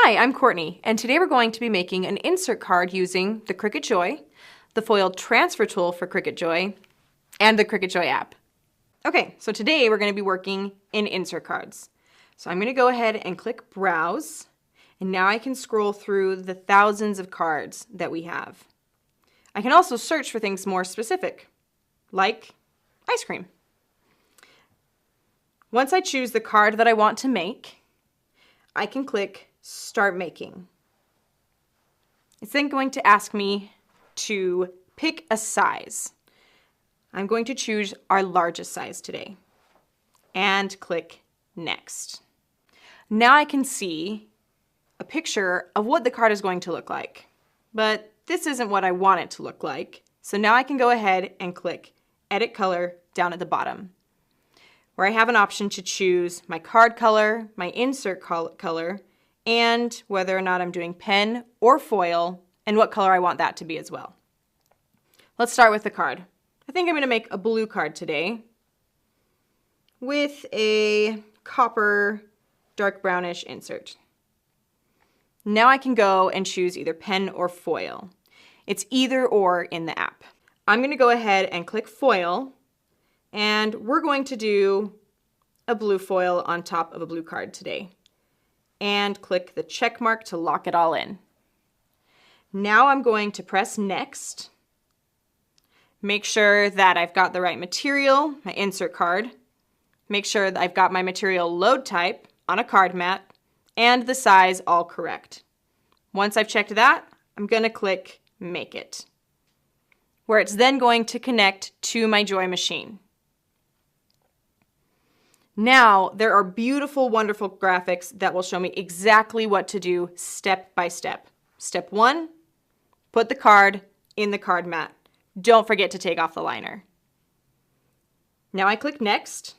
Hi, I'm Courtney, and today we're going to be making an insert card using the Cricut Joy, the foil transfer tool for Cricut Joy, and the Cricut Joy app. Okay, so today we're going to be working in insert cards. So I'm going to go ahead and click Browse, and now I can scroll through the thousands of cards that we have. I can also search for things more specific, like ice cream. Once I choose the card that I want to make, I can click Start Making. It's then going to ask me to pick a size. I'm going to choose our largest size today and click Next. Now I can see a picture of what the card is going to look like, but this isn't what I want it to look like. So now I can go ahead and click Edit Color down at the bottom, where I have an option to choose my card color, my insert color, and whether or not I'm doing pen or foil, and what color I want that to be as well. Let's start with the card. I think I'm going to make a blue card today with a copper dark brownish insert. Now I can go and choose either pen or foil. It's either or in the app. I'm going to go ahead and click foil, and we're going to do a blue foil on top of a blue card today. And click the check mark to lock it all in. Now I'm going to press Next. Make sure that I've got the right material, my insert card. Make sure that I've got my material load type on a card mat and the size all correct. Once I've checked that, I'm going to click Make It, where it's then going to connect to my Joy machine. Now, there are beautiful, wonderful graphics that will show me exactly what to do step by step. Step 1, put the card in the card mat. Don't forget to take off the liner. Now I click Next,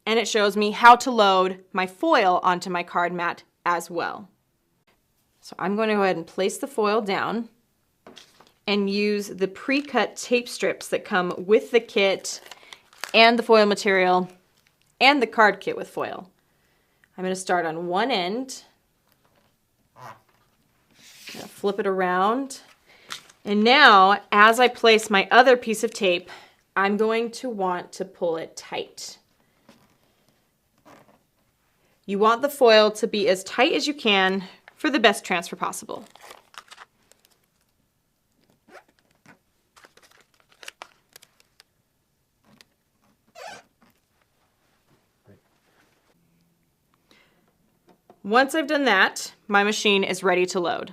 and it shows me how to load my foil onto my card mat as well. So I'm going to go ahead and place the foil down and use the pre-cut tape strips that come with the kit and the foil material and the card kit with foil. I'm going to start on one end, flip it around, and now as I place my other piece of tape, I'm going to want to pull it tight. You want the foil to be as tight as you can for the best transfer possible. Once I've done that, my machine is ready to load.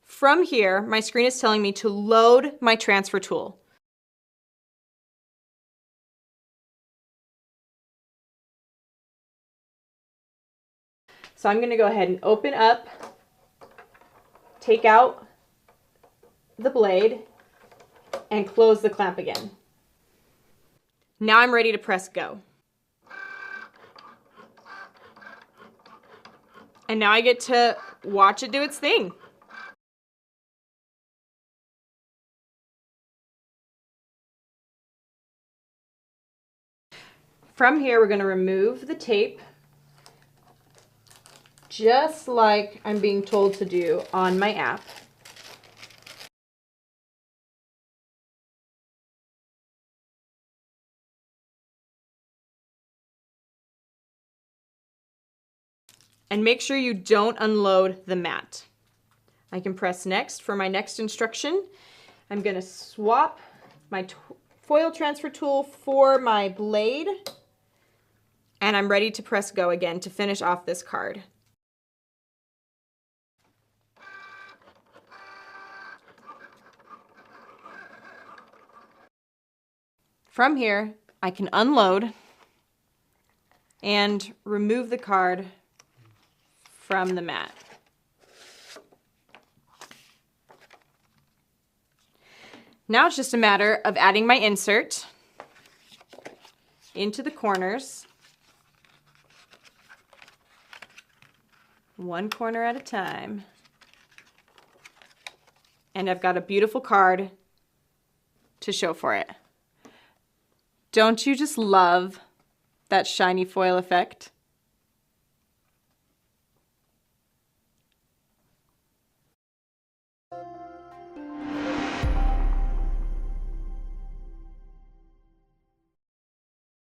From here, my screen is telling me to load my transfer tool. So I'm going to go ahead and open up, take out the blade, and close the clamp again. Now I'm ready to press go. And now I get to watch it do its thing. From here, we're going to remove the tape, just like I'm being told to do on my app. And make sure you don't unload the mat. I can press Next for my next instruction. I'm going to swap my foil transfer tool for my blade, and I'm ready to press go again to finish off this card. From here, I can unload and remove the card from the mat. Now it's just a matter of adding my insert into the corners, one corner at a time. And I've got a beautiful card to show for it. Don't you just love that shiny foil effect?